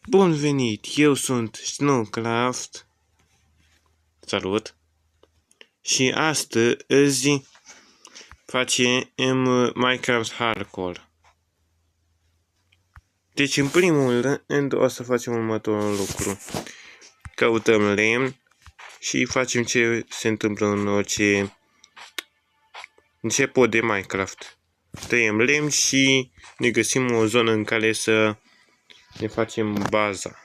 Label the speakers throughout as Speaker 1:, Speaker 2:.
Speaker 1: Bun venit, eu sunt Snowcraft. Salut! Și astăzi facem Minecraft Hardcore. Deci, în primul rând, o să facem următorul lucru. Căutăm lemn și facem ce se întâmplă în orice început de Minecraft. Tăiem lemn și ne găsim o zonă în care să ne facem baza.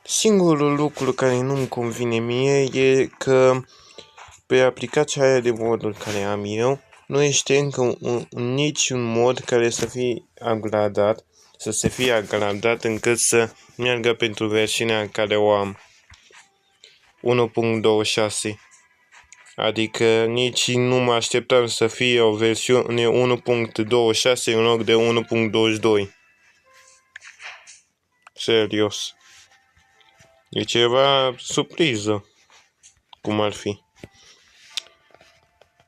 Speaker 1: Singurul lucru care nu-mi convine mie e că pe aplicația aia de moduri care am eu nu este încă niciun mod care să fie upgradat, să se fie upgradat încât să meargă pentru versiunea în care o am, 1.26. Adică nici nu mă așteptam să fie o versiune 1.26 în loc de 1.22. Serios. E ceva surpriză. Cum ar fi.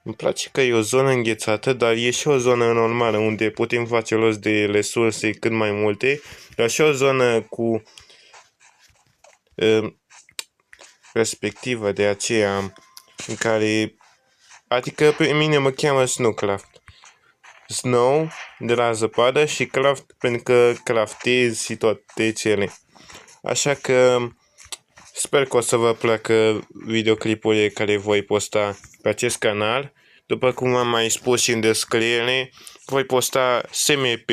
Speaker 1: Îmi place că e o zonă înghețată, dar e și o zonă normală unde putem face rost de resurse cât mai multe, dar și o zonă cu respectivă de aceea în care, adică pe mine mă cheamă Snowcraft. Snow de la zăpadă și craft pentru că craftez și toate cele. Așa că sper că o să vă placă videoclipurile care voi posta pe acest canal. După cum am mai spus și în descriere, voi posta SMP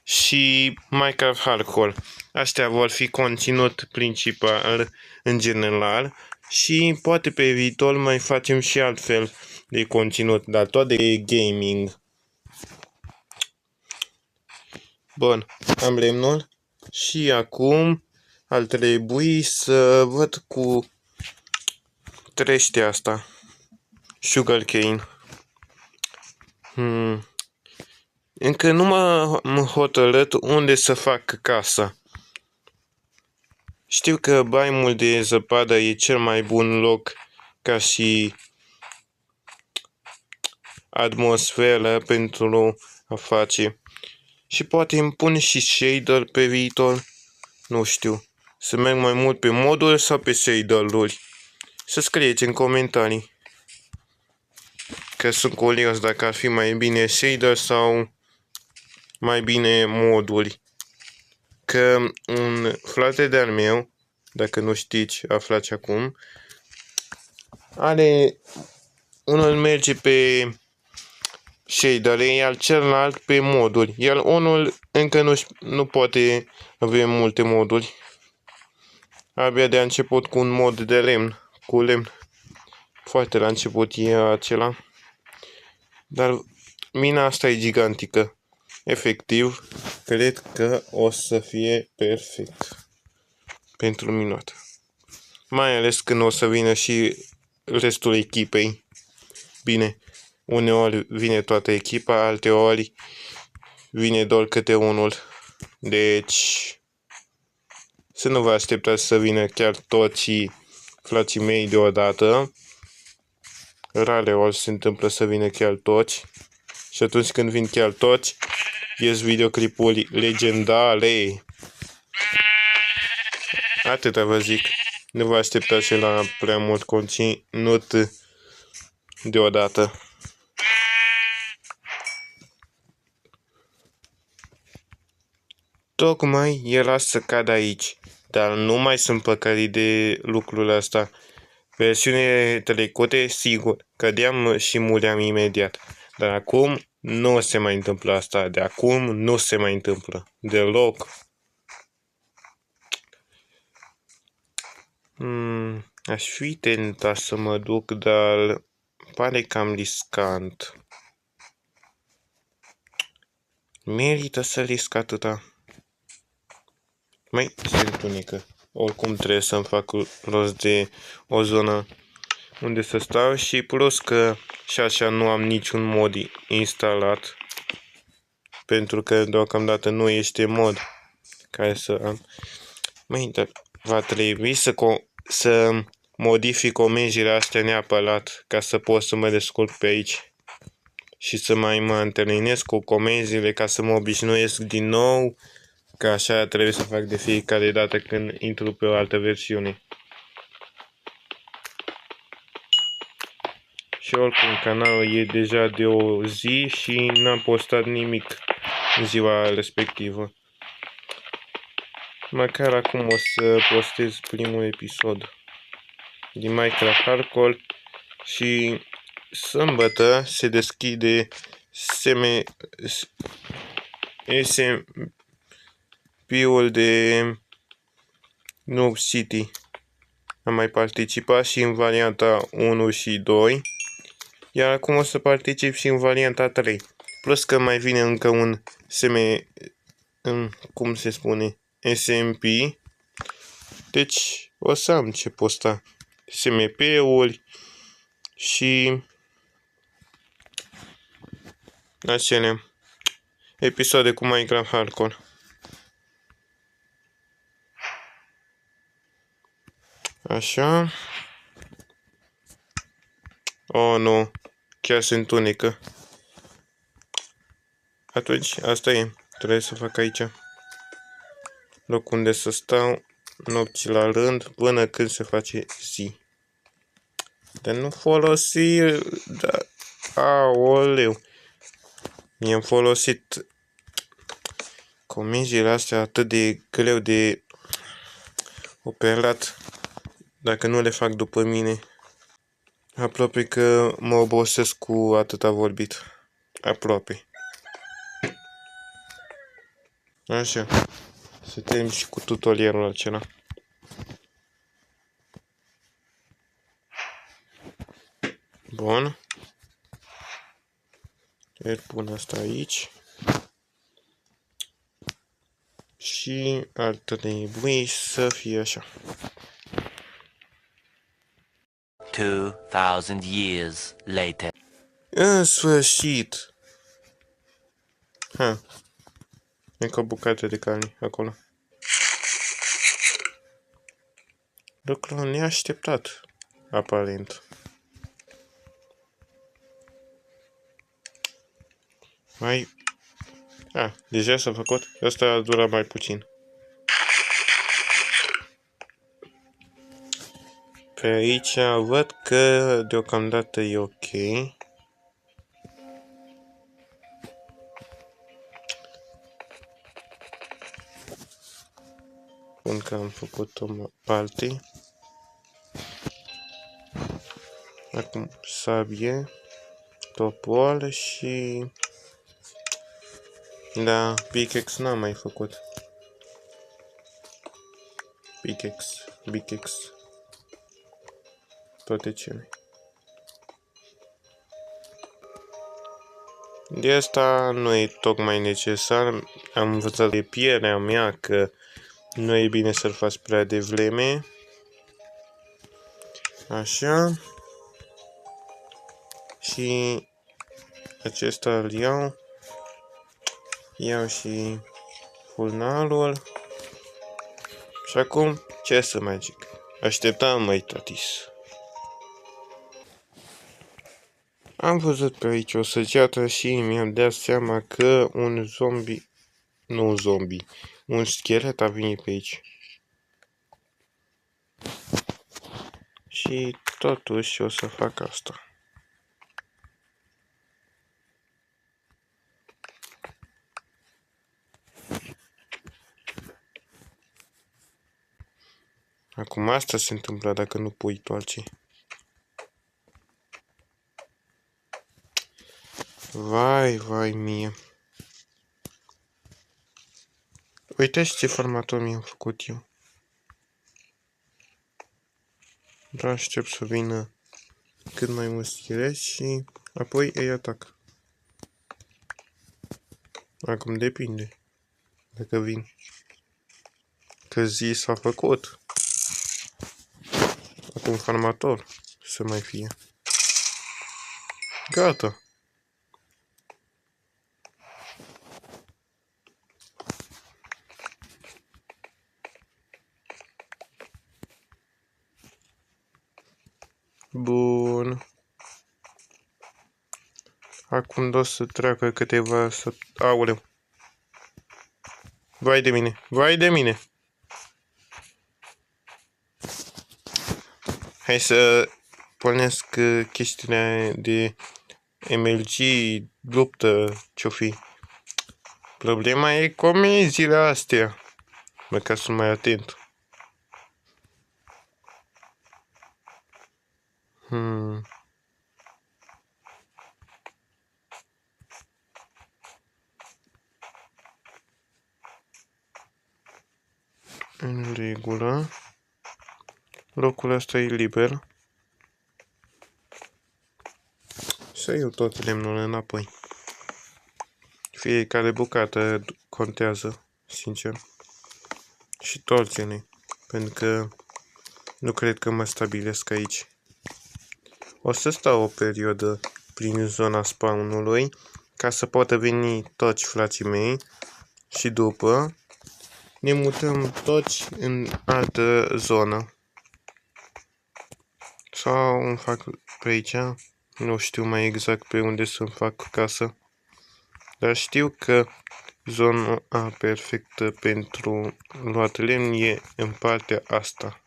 Speaker 1: și Minecraft Hardcore. Astea vor fi conținut principal în general și poate pe viitor mai facem și altfel de conținut, dar tot de gaming. Bun, am lemnul și acum ar trebui să văd cu treștea asta. Sugarcane. Încă nu m-am hotărât unde să fac casa. Știu că baimul de zăpadă e cel mai bun loc ca și atmosferă pentru a face. Și poate îmi pun și shader pe viitor. Nu știu. Să merg mai mult pe moduri sau pe shader-uri. Să scrieți în comentarii. Că sunt curios dacă ar fi mai bine shader sau mai bine moduri. Că un frate de-al meu, dacă nu știți, aflați acum, are unul merge pe shader, iar celălalt pe moduri. Iar unul încă nu poate avea multe moduri. Abia de a început cu un mod de lemn, cu lemn. Foarte la început e acela. Dar mina asta e gigantică. Efectiv, cred că o să fie perfect pentru minut. Mai ales când o să vină și restul echipei. Bine, uneori vine toată echipa, alteori vine doar câte unul. Deci, să nu vă așteptați să vină chiar toți frații mei deodată. Rareori se întâmplă să vină chiar toți. Și atunci când vin chiar toți, ies videoclipuri legendare. Atâta vă zic. Nu vă așteptați la prea mult conținut deodată. Tocmai era să cad aici, dar nu mai sunt păcălit de lucrul ăsta. Versiunile trecute, sigur, cădeam și muream imediat. Dar acum nu se mai întâmplă asta. De acum nu se mai întâmplă. Deloc. Aș fi tentat să mă duc, dar pare cam riscant. Merită să risc atâta. Mai se întunecă. Oricum trebuie să-mi fac rost de o zonă unde să stau și plus că și așa nu am niciun mod instalat. Pentru că deocamdată nu este mod care să am. Măi, dar va trebui să modific omenzile astea neapărat ca să pot să mă descurc pe aici. și să mai mă întâlnesc cu comenzile ca să mă obișnuiesc din nou, că așa trebuie să fac de fiecare dată când intru pe o altă versiune. Și oricum canalul e deja de o zi și n-am postat nimic în ziua respectivă. Măcar acum o să postez primul episod din Minecraft Hardcore și sâmbătă se deschide SMP-ul de Noob City. Am mai participat și în varianta 1 și 2, iar acum o să particip și în varianta 3. Plus că mai vine încă un cum se spune, SMP. Deci o să am ce posta. SMP-uri și acele episoade cu Minecraft Hardcore. Așa. Oh, nu. Chiar se întunecă. Atunci, asta e. Trebuie să fac aici loc unde să stau nopți la rând până când se face zi. Dar nu folosi... Da. Aoleu. Mi-am folosit comenzile astea atât de greu de operat dacă nu le fac după mine. Aproape că mă obosesc cu atâta vorbit. Aproape. Așa. Să termin și cu tutorialul acela. Bun. Îl pun asta aici. Și ar trebui să fie așa.
Speaker 2: 2000 years later.
Speaker 1: În sfârșit! Ha. Încă o bucată de carne acolo. Lucru neașteptat, aparent. Mai... deja s-a făcut. Asta a durat mai puțin. Pe aici văd că deocamdată e ok. Spun că am făcut o parte. Acum sabie, topor și... Da, pickaxe n-am mai făcut. Pickaxe. Toate cele. De asta nu e tocmai necesar. Am învățat de pielea mea că nu e bine să-l faci prea devreme. Așa. Și acesta îl iau. Iau și furnalul. Și acum, ce să mai zic? Așteptam, măi, tatis. Am văzut pe aici o săgeată și mi-am dat seama că un zombie... Nu un zombie. Un schelet a venit pe aici. Și totuși o să fac asta. Acum asta se întâmplă dacă nu pui toalce. Vai mie. Uitați ce formator mi-am făcut eu. Doar aștept să vină cât mai mulți scheleți și apoi îi atac. Acum depinde dacă vin. Că zi s-a făcut. Acum formator să mai fie. Gata. Bun. Acum o să treacă câteva Aoleu. Vai de mine, vai de mine. Hai să pornesc chestiunea de MLG, luptă, ce-o fi. Problema e comenzile astea. Măcar sunt mai atent. În regulă. Locul ăsta e liber. Să iau tot lemnul înapoi. Fiecare bucată contează, sincer. Și torțele. Pentru că nu cred că mă stabilesc aici. O să stau o perioadă prin zona spawnului ca să poată veni toți frații mei și după ne mutăm toți în altă zonă. Sau îmi fac pe aici, nu știu mai exact pe unde să-mi fac casă, dar știu că zona perfectă pentru luat lemn e în partea asta.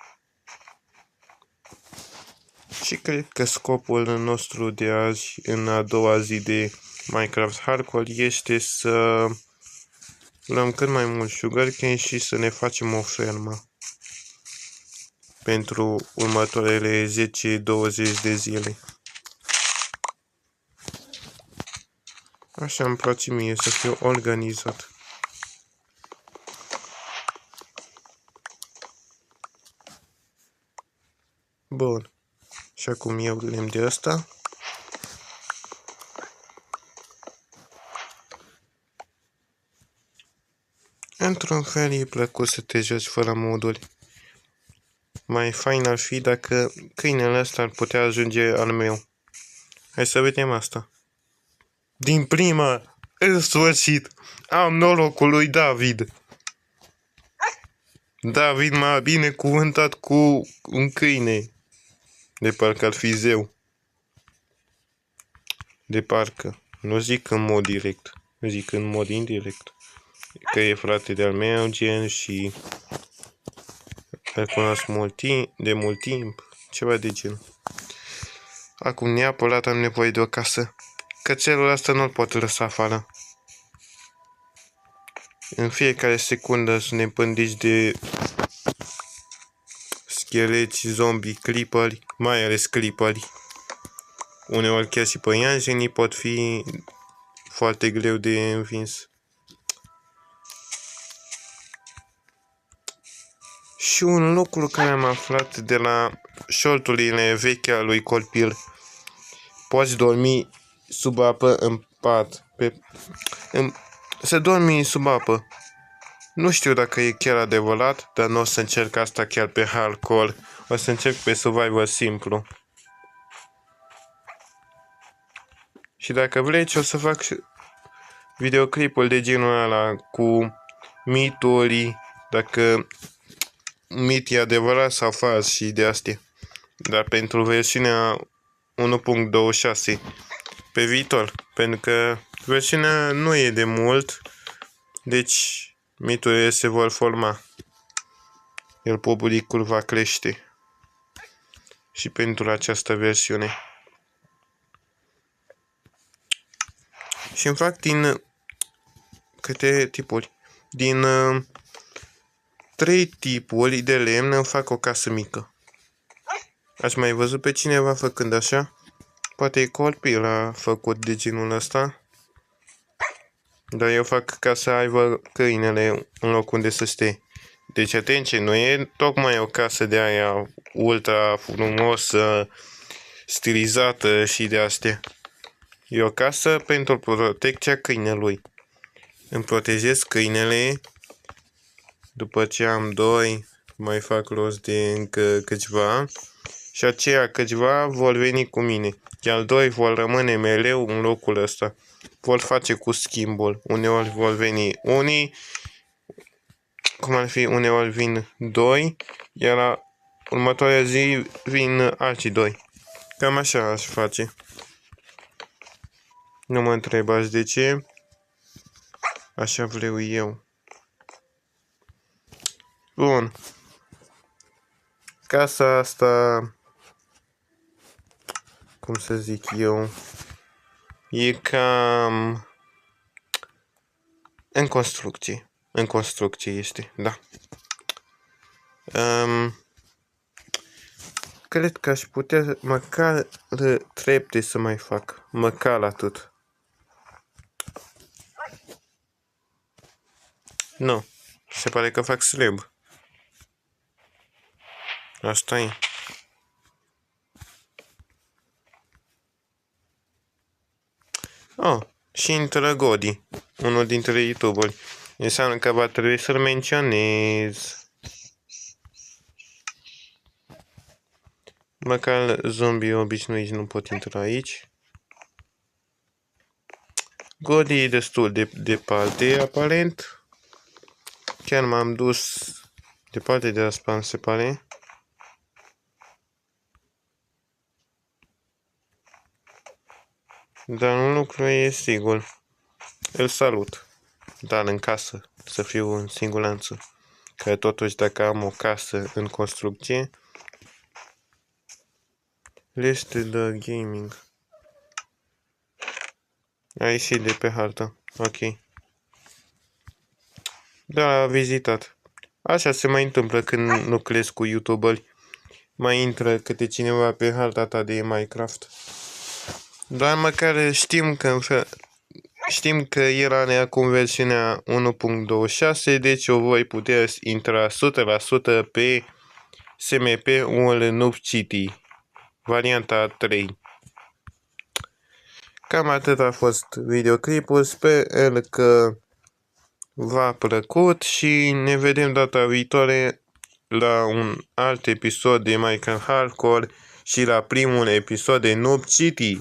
Speaker 1: Și cred că scopul nostru de azi, în a doua zi de Minecraft Hardcore, este să luăm cât mai mult sugarcane și să ne facem o fermă pentru următoarele 10-20 de zile. Așa îmi place mie să fiu organizat. Bun. Și acum iau lemn de asta. Într-un fel e plăcut să te joci fără moduri. Mai fain ar fi dacă câinele ăsta ar putea ajunge al meu. Hai să vedem asta. Din prima, în sfârșit, am norocul lui David. David m-a binecuvântat cu un câine. De parcă ar fi zeu. De parcă. Nu zic în mod direct. Zic în mod indirect. Că e frate de-al meu, gen, și îl cunosc de mult timp. Ceva de gen. Acum neapărat am nevoie de o casă. Cățelul ăsta nu-l pot lăsa afară. În fiecare secundă suntem pândiți de scheleți, zombi, clipări, mai ales clipări. Uneori chiar și păianjenii pot fi foarte greu de învins. Și un lucru care am aflat de la șorturile vechi al lui copil. Poți dormi sub apă în pat. Să dormi sub apă. Nu știu dacă e chiar adevărat, dar nu o să încerc asta chiar pe hardcore. O să încerc pe survival simplu. Și dacă vreți, o să fac videoclipul de genul ăla cu mituri, dacă mit e adevărat sau fals și de astea. Dar pentru versiunea 1.26 pe viitor, pentru că versiunea nu e de mult, deci miturile se vor forma, iar publicul va crește și pentru această versiune. Și îmi fac din câte tipuri? Din 3 tipuri de lemn îmi fac o casă mică. Ați mai văzut pe cineva făcând așa? Poate copil a făcut de genul ăsta. Dar eu fac ca să aibă câinele în loc unde să stea. Deci atenție, nu e tocmai o casă de aia ultra frumosă, stilizată și de astea. E o casă pentru protecția câinelui. Îmi protejez câinele. După ce am 2, mai fac rost de încă câțiva. Și aceia câțiva vor veni cu mine. Iar 2 vor rămâne mereu în locul ăsta. Vor face cu schimbul. Uneori vor veni unii, cum ar fi, uneori vin 2, iar la următoarea zi vin alții 2. Cam așa aș face. Nu mă întrebați de ce. Așa vreau eu. Bun. Casa asta, cum să zic eu, e cam în construcție. În construcție este, da. Cred că aș putea măcar trepte să mai fac. Măcar atât. Nu. Se pare că fac slab. Asta e. Oh, și intră Godi, unul dintre youtuberi. Înseamnă că va trebui să-l menționez. Măcar zombii obișnuiți nu pot intra aici. Godi e destul de departe, aparent. Chiar m-am dus departe de la spawn, se pare. Dar un lucru e sigur. Îl salut. Dar în casă, să fiu în siguranță. Că totuși dacă am o casă în construcție. Liste de gaming. A ieșit de pe hartă. Ok. Da, a vizitat. Așa se mai întâmplă când lucrezi cu youtuberi. Mai intră câte cineva pe harta ta de Minecraft. Doar măcar știm că era acum versiunea 1.26, deci o voi putea intra 100% pe SMP-ul Noob City, varianta 3. Cam atât a fost videoclipul, sper că v-a plăcut și ne vedem data viitoare la un alt episod de Minecraft Hardcore și la primul episod de Noob City.